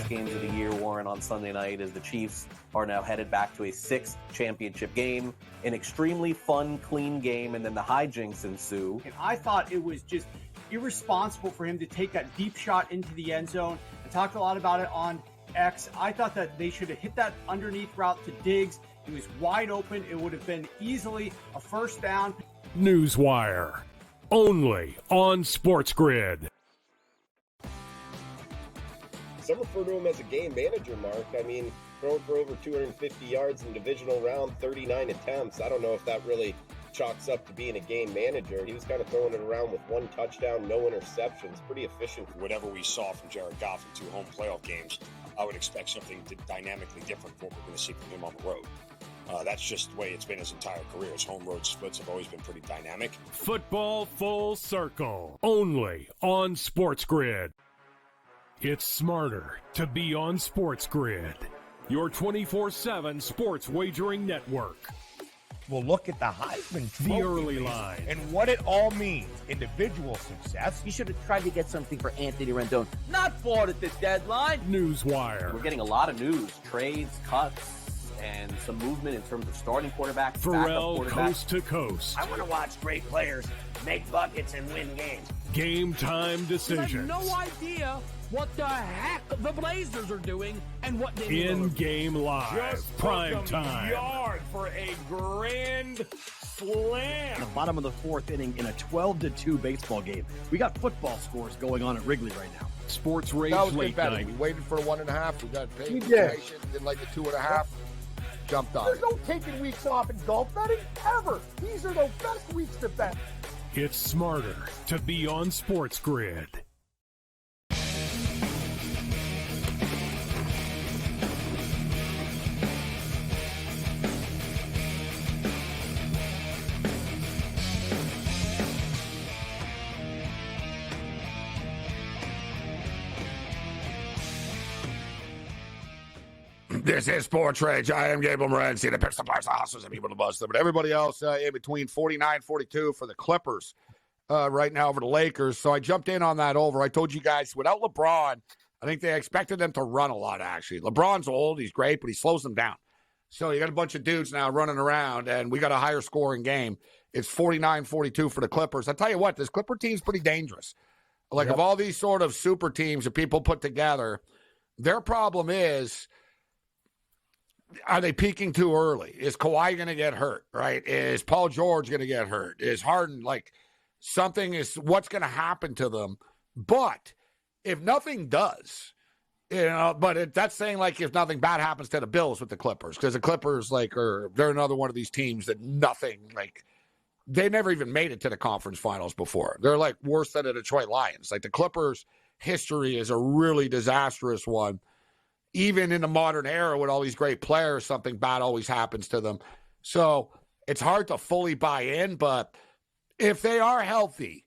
Games of the year, Warren, on Sunday night, as the Chiefs are now headed back to a 6th championship game. An extremely fun, clean game, and then the hijinks ensue. And I thought it was just irresponsible for him to take that deep shot into the end zone. I talked a lot about it on X. I thought that they should have hit that underneath route to Diggs. He was wide open. It would have been easily a first down. Newswire, only on SportsGrid. Some refer to him as a game manager, Mark. I mean, throwing for over 250 yards in divisional round, 39 attempts. I don't know if that really chalks up to being a game manager. He was kind of throwing it around with 1 touchdown, no interceptions. Pretty efficient. Whatever we saw from Jared Goff in 2 home playoff games, I would expect something dynamically different from what we're going to see from him on the road. That's just the way it's been his entire career. His home road splits have always been pretty dynamic. Football Full Circle, only on SportsGrid. It's smarter to be on SportsGrid, your 24/7 sports wagering network. Well, look at the Heisman Trophy. The early line. And what it all means. Individual success. You should have tried to get something for Anthony Rendon. Not bought at the deadline. Newswire. We're getting a lot of news, trades, cuts, and some movement in terms of starting quarterbacks, Pharrell, backup quarterbacks. coast to coast. I want to watch great players make buckets and win games. Game time decisions. I have no idea what the heck the Blazers are doing and what they In-game live, Just prime time. Yard for a grand slam. The bottom of the 4th inning in a 12-2 baseball game. We got football scores going on at Wrigley right now. SportsRage That was late better. night. We waited for the 1.5. We got paid We for did. information. Didn't like the 2.5. Jumped on There's it. no taking weeks off in golf betting ever. These are the best weeks to bet. It's smarter to be on SportsGrid. This is SportsRage. I am Gabriel Morency. The picks, the players, the hustlers, and people to bust them. But everybody else in between 49-42 for the Clippers right now over the Lakers. So I jumped in on that over. I told you guys, without LeBron, I think they expected them to run a lot, actually. LeBron's old. He's great, but he slows them down. So you got a bunch of dudes now running around, and we got a higher scoring game. It's 49-42 for the Clippers. I tell you what, this Clipper team's pretty dangerous. Like, of all these sort of super teams that people put together, their problem is, are they peaking too early? Is Kawhi going to get hurt, right? Is Paul George going to get hurt? Is Harden, what's going to happen to them? But if nothing does, that's saying, like, if nothing bad happens to the Bills with the Clippers, because the Clippers, they're another one of these teams that they never even made it to the conference finals before. They're, worse than the Detroit Lions. The Clippers' history is a really disastrous one. Even in the modern era with all these great players, something bad always happens to them. So it's hard to fully buy in, but if they are healthy,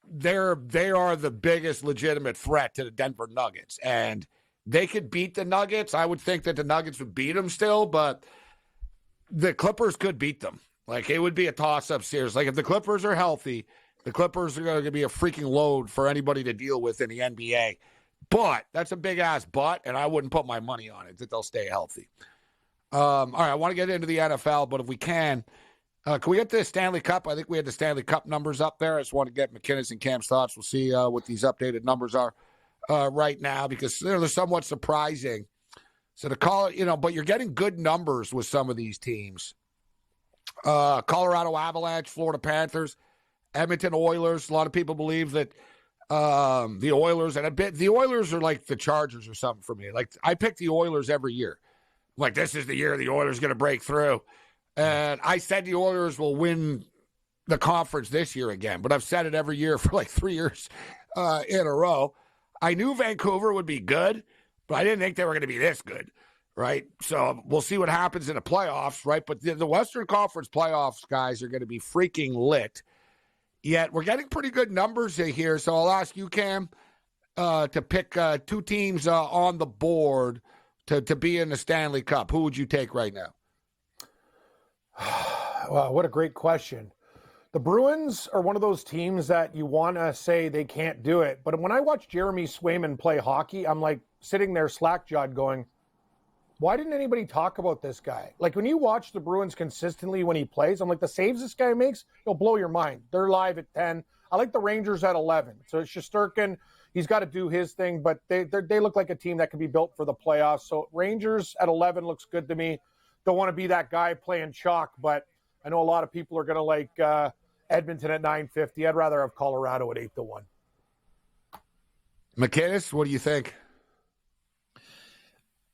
they are the biggest legitimate threat to the Denver Nuggets. And they could beat the Nuggets. I would think that the Nuggets would beat them still, but the Clippers could beat them. It would be a toss-up series. If the Clippers are healthy, the Clippers are going to be a freaking load for anybody to deal with in the NBA. But that's a big-ass but, and I wouldn't put my money on it that they'll stay healthy. All right, I want to get into the NFL, but if we can we get to the Stanley Cup? I think we had the Stanley Cup numbers up there. I just want to get McKinnis and Cam's thoughts. We'll see what these updated numbers are right now because they're somewhat surprising. So to call it, but you're getting good numbers with some of these teams. Colorado Avalanche, Florida Panthers, Edmonton Oilers. A lot of people believe that the Oilers, the Oilers are like the Chargers or something for me. I pick the Oilers every year. This is the year the Oilers going to break through. And I said the Oilers will win the conference this year again, but I've said it every year for 3 years in a row. I knew Vancouver would be good, but I didn't think they were going to be this good, right? So we'll see what happens in the playoffs, right? But the Western Conference playoffs, guys, are going to be freaking lit. Yet we're getting pretty good numbers here, so I'll ask you, Cam, to pick two teams on the board to be in the Stanley Cup. Who would you take right now? Wow, what a great question. The Bruins are one of those teams that you want to say they can't do it, but when I watch Jeremy Swayman play hockey, I'm sitting there slack-jawed going, why didn't anybody talk about this guy? When you watch the Bruins consistently when he plays, I'm the saves this guy makes, he'll blow your mind. They're live at 10. I like the Rangers at 11. So Shesterkin, he's got to do his thing, but they look like a team that can be built for the playoffs. So Rangers at 11 looks good to me. Don't want to be that guy playing chalk, but I know a lot of people are going to like Edmonton at 950. I'd rather have Colorado at 8-1. McKinnis, what do you think?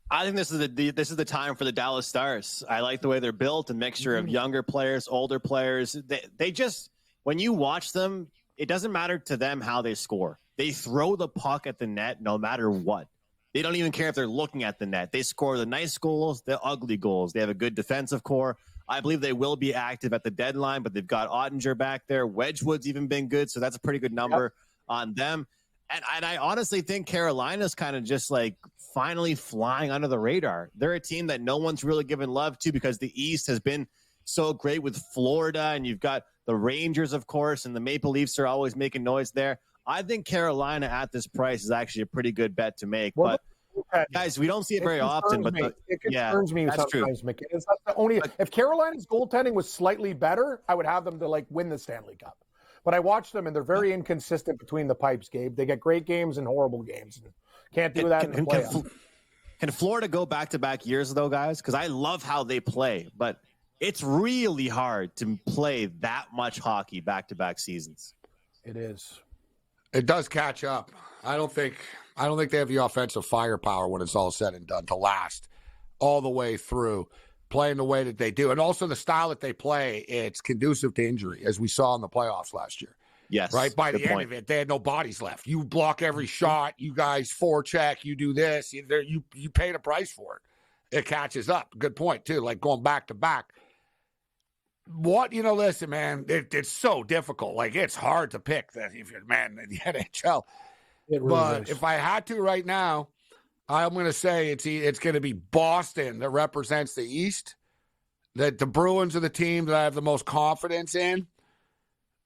I think this is the time for the Dallas Stars. I like the way they're built, a mixture of younger players, older players. They just, when you watch them, it doesn't matter to them how they score. They throw the puck at the net no matter what. They don't even care if they're looking at the net. They score the nice goals, the ugly goals. They have a good defensive core. I believe they will be active at the deadline, but they've got Ottinger back there. Wedgwood's even been good, so that's a pretty good number on them. And I honestly think Carolina's kind of just finally flying under the radar. They're a team that no one's really given love to because the East has been so great with Florida, and you've got the Rangers, of course, and the Maple Leafs are always making noise there. I think Carolina at this price is actually a pretty good bet to make. But guys, we don't see it very often. But it concerns me sometimes, McKinnon. That's the only. If Carolina's goaltending was slightly better, I would have them to win the Stanley Cup. But I watch them, and they're very inconsistent between the pipes, Gabe. They get great games and horrible games. Can't do that in the playoffs. Can Florida go back-to-back years, though, guys? Because I love how they play, but it's really hard to play that much hockey back-to-back seasons. It is. It does catch up. I don't think they have the offensive firepower when it's all said and done to last all the way through, playing the way that they do. And also the style that they play, it's conducive to injury, as we saw in the playoffs last year. Yes. Right? By the end of it, they had no bodies left. You block every shot. You guys forecheck. You do this. You pay the price for it. It catches up. Good point, too, going back to back. Listen, man, it's so difficult. It's hard to pick that if you're in the NHL. It really is. If I had to right now, I'm going to say it's going to be Boston that represents the East. That the Bruins are the team that I have the most confidence in.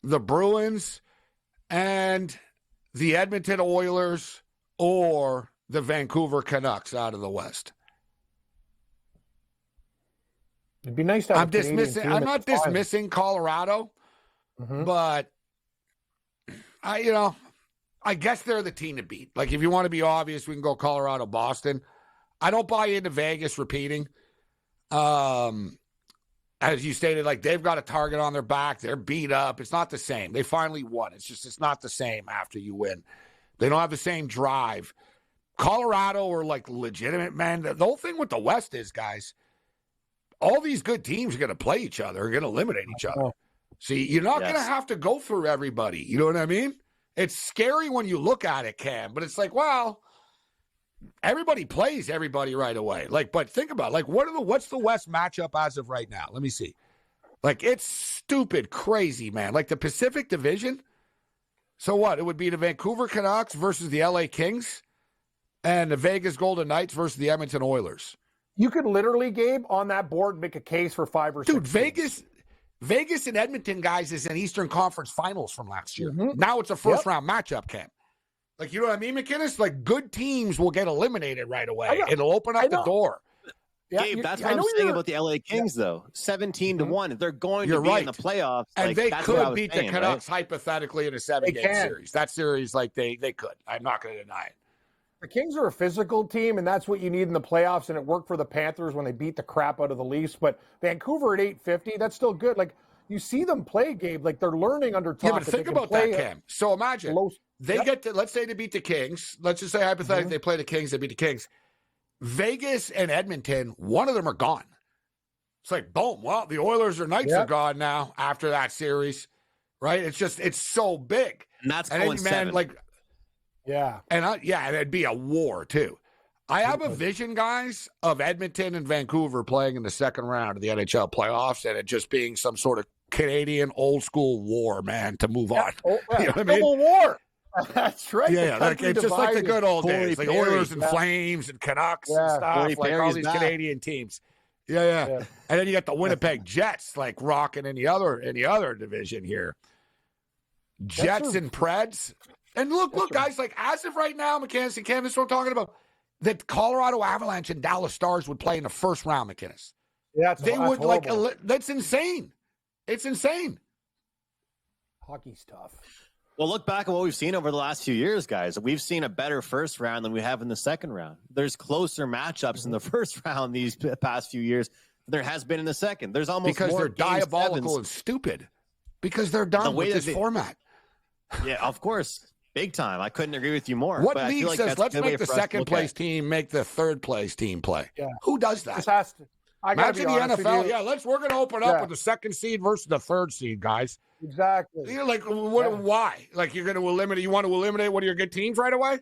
The Bruins and the Edmonton Oilers or the Vancouver Canucks out of the West. It'd be nice to have I'm not dismissing Colorado, but I guess they're the team to beat. Like, if you want to be obvious, we can go Colorado, Boston. I don't buy into Vegas repeating. As you stated, like, they've got a target on their back. They're beat up. It's not the same. They finally won. It's not the same after you win. They don't have the same drive. Colorado are, like, legitimate, man. The whole thing with the West is, guys, all these good teams are going to play each other, are going to eliminate each other. See, you're not going to have to go through everybody. You know what I mean? It's scary when you look at it, Cam, but it's like, well, everybody plays everybody right away. Like, but think about it. Like, what's the West matchup as of right now? Let me see. Like, it's stupid, crazy, man. Like, the Pacific Division. So what? It would be the Vancouver Canucks versus the LA Kings and the Vegas Golden Knights versus the Edmonton Oilers. You could literally, Gabe, on that board make a case for 5 or 6. Dude, Vegas and Edmonton, guys, is in Eastern Conference Finals from last year. Now it's a first-round matchup, Cam. Like, you know what I mean, McInnes? Like, good teams will get eliminated right away. It'll open up the door. Yeah, Gabe, that's what I'm saying about the LA Kings, though. 17-1. They're going to be in the playoffs. And like, they that's could beat the Canucks, right? hypothetically, in a 7-game series. That series, like, they could. I'm not going to deny it. The Kings are a physical team, and that's what you need in the playoffs, and it worked for the Panthers when they beat the crap out of the Leafs. But Vancouver at 850, that's still good. Like, you see them play, Gabe, like they're learning under Todd. Yeah, but think about that, Cam. So imagine they get to, let's say they beat the Kings. Let's just say hypothetically they play the Kings, they beat the Kings. Vegas and Edmonton, one of them are gone. It's like, boom, well, the Oilers or Knights are gone now after that series, right? It's so big. And that's going 7. And it'd be a war, too. I have a vision, guys, of Edmonton and Vancouver playing in the second round of the NHL playoffs and it just being some sort of Canadian old-school war, man, to move on. You know what I mean? Civil War. That's right. Yeah, like, it's just like the good old days. Like Oilers and Flames and Canucks and stuff. Like all these Canadian teams. Yeah. And then you got the Winnipeg Jets, like, rocking in the other division here. Jets and Preds. And look, guys, like, as of right now, McInnes and Cam, this is what I'm talking about. The Colorado Avalanche and Dallas Stars would play in the first round, McInnes. Yeah, they would horrible. Like, that's insane. It's insane. Hockey's tough. Well, look back at what we've seen over the last few years, guys. We've seen a better first round than we have in the second round. There's closer matchups in the first round these past few years than there has been in the second. There's almost because more they're diabolical and stupid. Because they're done with this format. Yeah, of course. Big time. I couldn't agree with you more. What league says, let's make the second place team make the third place team play? Yeah. Who does that? Imagine the NFL. Yeah, we're going to open up with the second seed versus the third seed, guys. Exactly. You know, like, why? Like, you want to eliminate one of your good teams right away?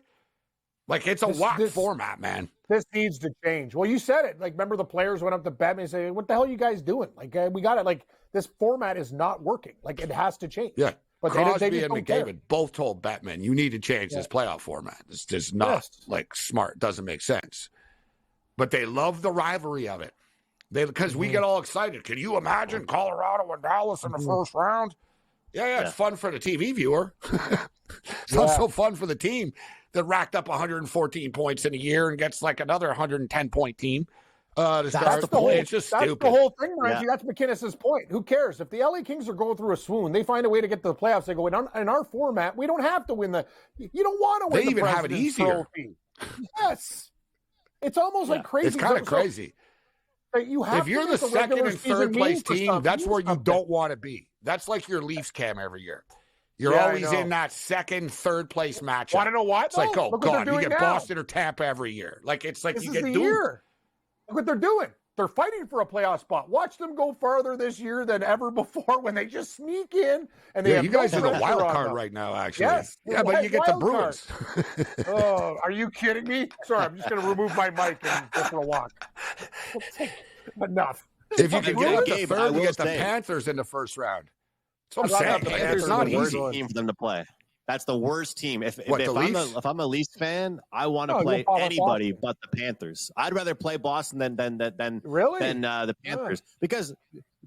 Like, it's a whack format, man. This needs to change. Well, you said it. Like, remember the players went up to Batman and say, what the hell are you guys doing? Like, we got it. Like, this format is not working. Like, it has to change. Yeah. But Crosby and McDavid both told Batman, you need to change this playoff format. It's just not like smart. Doesn't make sense. But they love the rivalry of it. Because we get all excited. Can you imagine Colorado and Dallas in the first round? Yeah, it's fun for the TV viewer. It's not so fun for the team that racked up 114 points in a year and gets like another 110-point team. That's the point. It's just stupid. That's the whole thing, Ramsey. That's McInnes' point. Who cares? If the LA Kings are going through a swoon, they find a way to get to the playoffs. They go, in our format, we don't have to win you don't want to win They even have it easier. Yes. It's almost like crazy. It's kind of crazy. If you're the second and third place team, that's where you don't want to be. That's like your Leafs, Cam, every year. You're always in that second, third place matchup. Want to know what? It's like, oh, God, you get Boston or Tampa every year. Like, it's like you get doomed. Look what they're doing. They're fighting for a playoff spot. Watch them go farther this year than ever before when they just sneak in. And you guys are the wild card right now, actually. Yes. Yeah, but you get the Bruins. Oh, are you kidding me? Sorry, I'm just going to remove my mic and go for a walk. Enough. If you can get the third, you get the Panthers in the first round. That's what I'm saying. It's not easy game for them to play. That's the worst team. If I'm a Leafs fan, I want to play anybody but the Panthers. I'd rather play Boston than the Panthers because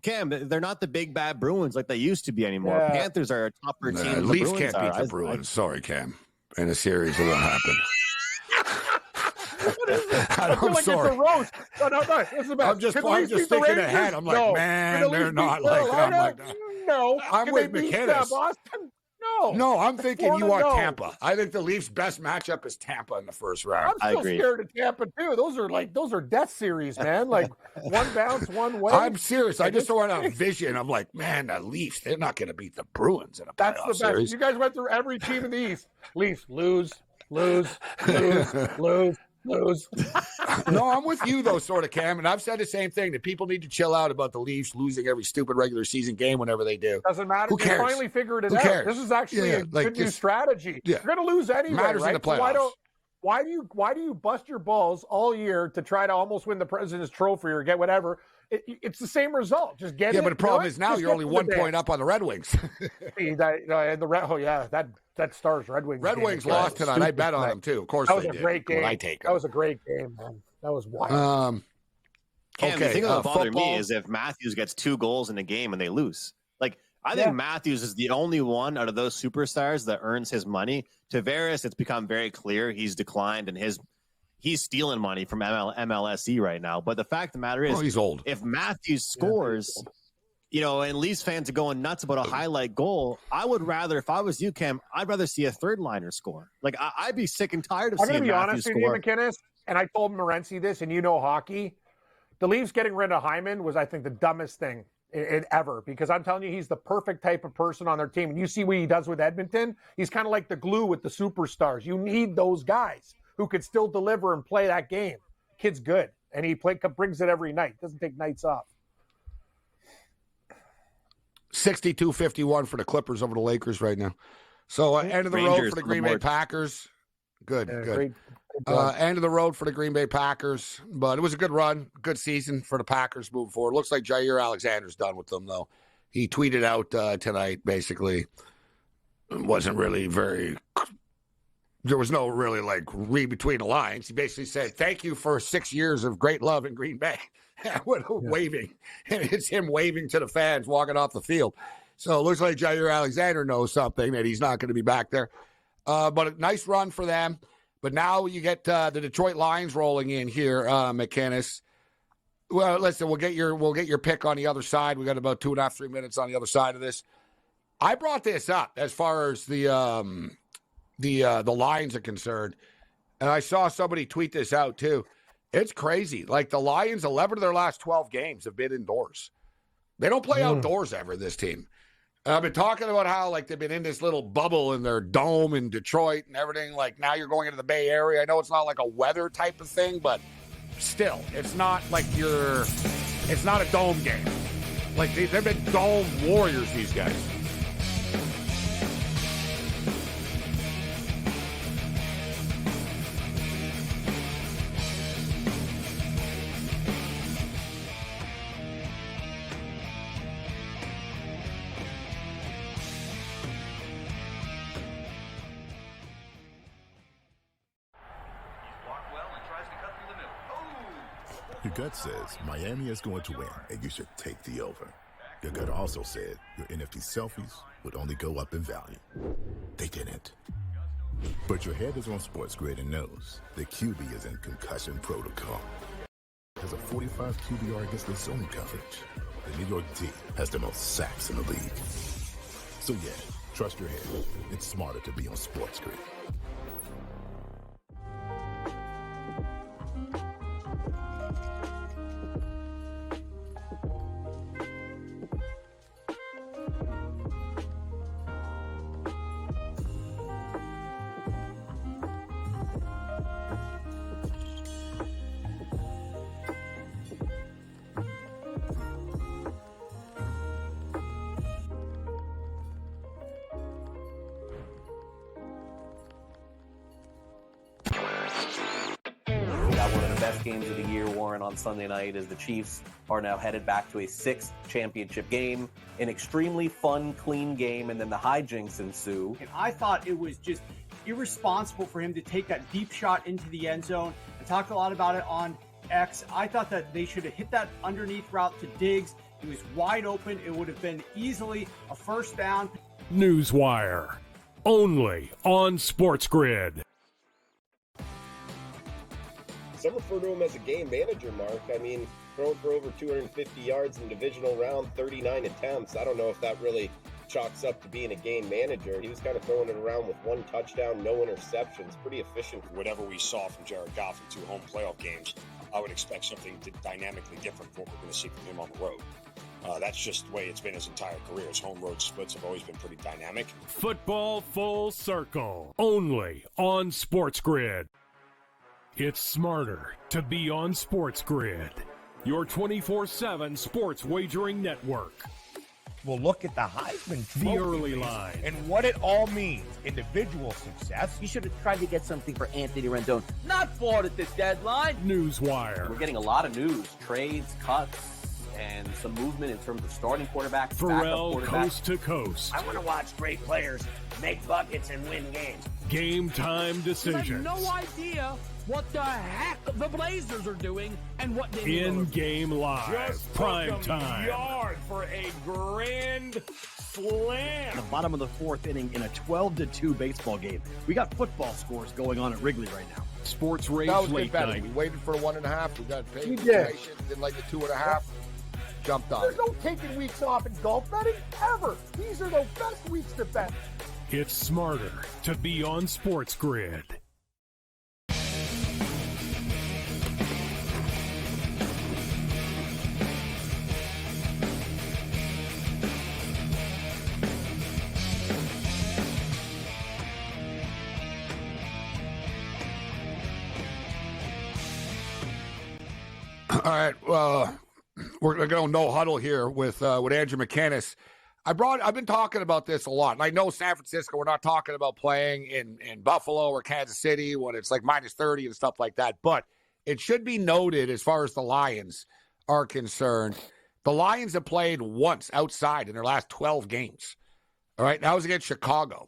Cam, they're not the big bad Bruins like they used to be anymore. Yeah. Panthers are a tougher team. Than Leafs the Bruins can't beat the Bruins. Sorry, Cam. In a series, it won't happen. I feel like sorry. it's a roast. No. This is about. I'm just thinking ahead. I'm like, man, they're not like that. I'm like, no. I'm with McKinnis. Boston? No, I'm thinking you are Tampa. I think the Leafs' best matchup is Tampa in the first round. I'm still scared of Tampa too. Those are death series, man. Like one bounce, one way. I'm serious. I just don't want a vision. I'm like, man, the Leafs, they're not going to beat the Bruins in a playoff That's the best. series. You guys went through every team in the East. Leafs lose. No, I'm with you though, sort of, Cam, and I've said the same thing that people need to chill out about the Leafs losing every stupid regular season game whenever they do. Doesn't matter. Who cares? They finally figured it Who out. cares? This is actually a good new strategy. Yeah. You're going to lose anyway, Matters right? in the playoffs. So why do you bust your balls all year to try to almost win the President's Trophy or get whatever? It's the same result. Just get it. Yeah, but the problem is now Just you're only 1 point up on the Red Wings. That Stars Red Wings. Red Wings lost tonight. I bet on them too. Of course, that was they a did. great game. I take that was a great game, man. That was wild. Cam, the thing that would bother me is if Matthews gets 2 goals in a game and they lose. Like, I think Matthews is the only one out of those superstars that earns his money. Tavares, it's become very clear he's declined and he's stealing money from MLSE right now. But the fact of the matter is, he's old. If Matthews scores, and Leafs fans are going nuts about a highlight goal, I would rather, if I was you, Cam, I'd rather see a third liner score. Like, I'd be sick and tired of seeing Matthews score. I'm going to be honest with you, McKinnis, and I told Morency this, and you know hockey. The Leafs getting rid of Hyman was, I think, the dumbest thing ever, because I'm telling you, he's the perfect type of person on their team. And you see what he does with Edmonton. He's kind of like the glue with the superstars. You need those guys who could still deliver and play that game. Kid's good, and he brings it every night. Doesn't take nights off. 62-51 for the Clippers over the Lakers right now. So end of the road for the Green Bay Packers. Good. End of the road for the Green Bay Packers, but it was a good run, good season for the Packers moving forward. Looks like Jair Alexander's done with them, though. He tweeted out tonight, basically, it wasn't really there was no really, read between the lines. He basically said, thank you for 6 years of great love in Green Bay. Waving. And it's him waving to the fans walking off the field. So it looks like Jair Alexander knows something that he's not going to be back there. But a nice run for them. But now you get the Detroit Lions rolling in here, McKinnis. Well, listen, we'll get your pick on the other side. We got about 2.5, 3 minutes on the other side of this. I brought this up as far as the Lions are concerned, and I saw somebody tweet this out too. It's crazy. Like the Lions, 11 of their last 12 games have been indoors. They don't play outdoors ever, this team. And I've been talking about how they've been in this little bubble in their dome in Detroit and everything. Like now you're going into the Bay Area. I know it's not like a weather type of thing, but still, it's not like it's not a dome game. Like they've been dome warriors, these guys. Your gut says Miami is going to win, and you should take the over. Your gut also said your NFT selfies would only go up in value. They didn't. But your head is on SportsGrid and knows the QB is in concussion protocol. Has a 45 QBR against the zone coverage. The New York D has the most sacks in the league. So yeah, trust your head. It's smarter to be on SportsGrid. Games of the year, Warren, on Sunday night as the Chiefs are now headed back to a 6th championship game. An extremely fun, clean game, and then the hijinks ensue. And I thought it was just irresponsible for him to take that deep shot into the end zone. I talked a lot about it on X. I thought that they should have hit that underneath route to Diggs. He was wide open. It would have been easily a first down. Newswire, only on SportsGrid. Some refer to him as a game manager, Mark. I mean, throwing for over 250 yards in the divisional round, 39 attempts. I don't know if that really chalks up to being a game manager. He was kind of throwing it around with 1 touchdown, no interceptions. Pretty efficient. Whatever we saw from Jared Goff in 2 home playoff games, I would expect something dynamically different from what we're going to see from him on the road. That's just the way it's been his entire career. His home road splits have always been pretty dynamic. Football Full Circle, only on SportsGrid. It's smarter to be on SportsGrid, your 24/7 sports wagering network. We'll look at the Heisman Trophy The early line. and what it all means. Individual success. You should have tried to get something for Anthony Rendon. Not bought at the deadline. Newswire. We're getting a lot of news, trades, cuts, and some movement in terms of starting quarterbacks, Pharrell backup quarterbacks. coast to coast. I want to watch great players make buckets and win games. Game time I have decisions. no idea what the heck the Blazers are doing and what they In-game live. Just Prime took 'em time. yard for a grand slam. The bottom of the 4th inning in a 12-2 baseball game. We got football scores going on at Wrigley right now. SportsRage That was good late betting. night. We waited for 1.5. We got paid. We did. Didn't like the 2.5. Jumped on There's it. no taking weeks off in golf betting ever. These are the best weeks to bet. It's smarter to be on SportsGrid. All right, we're going to go no huddle here with Andrew McKinnis. I've been talking about this a lot, and I know San Francisco. We're not talking about playing in Buffalo or Kansas City when it's like minus 30 and stuff like that. But it should be noted, as far as the Lions are concerned, the Lions have played once outside in their last 12 games. All right, that was against Chicago.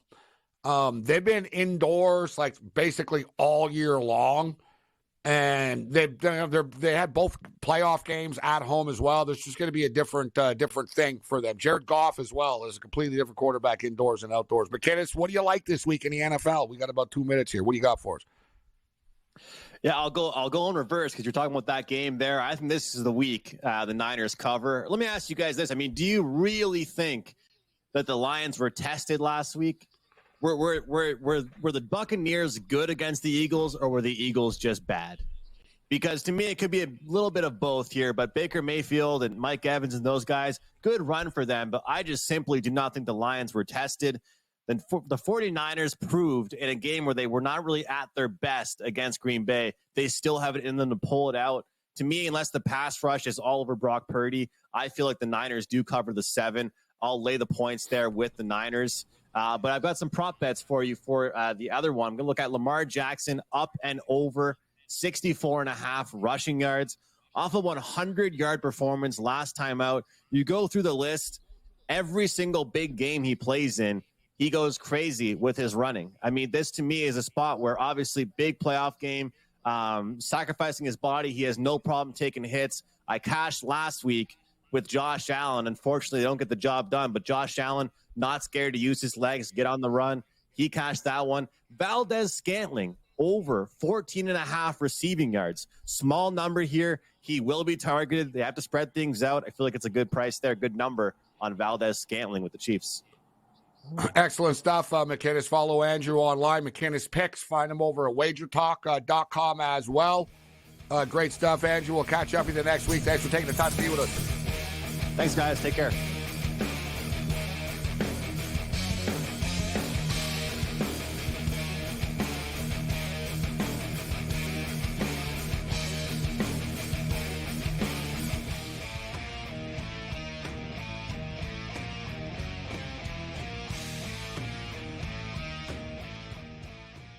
They've been indoors like basically all year long. And they had both playoff games at home as well. There's just going to be a different thing for them. Jared Goff as well is a completely different quarterback indoors and outdoors. McKinnis, what do you like this week in the NFL? We got about 2 minutes here. What do you got for us? Yeah, I'll go in reverse because you're talking about that game there. I think this is the week the Niners cover. Let me ask you guys this. I mean, do you really think that the Lions were tested last week? Were the Buccaneers good against the Eagles, or were the Eagles just bad? Because to me, it could be a little bit of both here. But Baker Mayfield and Mike Evans and those guys, good run for them. But I just simply do not think the Lions were tested. Then the 49ers proved in a game where they were not really at their best against Green Bay, they still have it in them to pull it out. To me, unless the pass rush is all over Brock Purdy, I feel like the Niners do cover the 7. I'll lay the points there with the Niners. But I've got some prop bets for you for the other one. I'm going to look at Lamar Jackson up and over 64.5 rushing yards off a 100-yard performance last time out. You go through the list, every single big game he plays in, he goes crazy with his running. I mean, this to me is a spot where obviously big playoff game, sacrificing his body. He has no problem taking hits. I cashed last week with Josh Allen. Unfortunately, they don't get the job done, but Josh Allen, not scared to use his legs, get on the run. He cashed that one. Valdez-Scantling, over 14.5 receiving yards. Small number here. He will be targeted. They have to spread things out. I feel like it's a good price there, good number on Valdez-Scantling with the Chiefs. Excellent stuff, McKinnis. Follow Andrew online, McKinnis Picks. Find him over at wagertalk.com as well. Great stuff, Andrew. We'll catch up with you next week. Thanks for taking the time to be with us. Thanks, guys. Take care.